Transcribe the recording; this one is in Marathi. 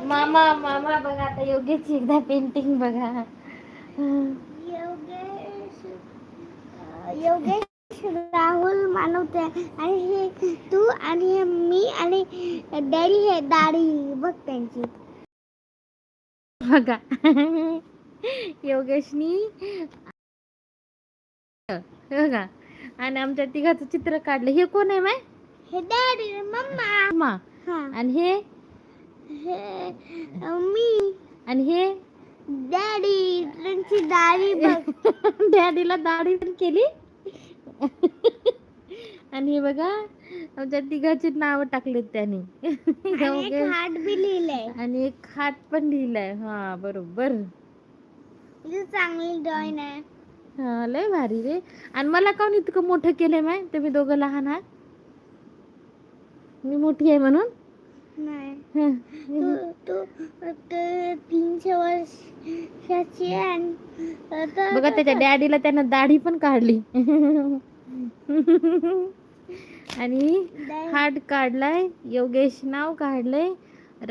मामा मामा बघा आता योगेशची एकदा पेंटिंग बघा. योगेश राहुल मानवते आणि हे तू आणि हे मी आणि डॅडी हे दाढी बघ त्यांची बघा. योगेशनी बघा आणि आमच्या तिघाचं चित्र काढलं. हे कोण आहे माय? हे डॅडी मम्मा. आणि हे मी आणि हे डॅडी. त्यांची दाढी बघ. डॅडीला दाढी पण केली. आणि हे बघा आमच्या तिघाची नाव टाकलीत त्याने. हात बी लिहिलंय आणि एक हात पण लिहिलाय. हा बरोबर. चांगली ड्रॉइंग आहे. हा लय भारी रे. आणि मला काऊन इतकं मोठं केलंय माय? तुम्ही दोघं लहान आहात. मी मोठी आहे म्हणून नाही. तू 300 वर्षाची आहे. बघा त्याच्या डॅडीला त्यानं दाढी पण काढली. आणि हार्ट काढलाय. योगेश नाव काढलंय.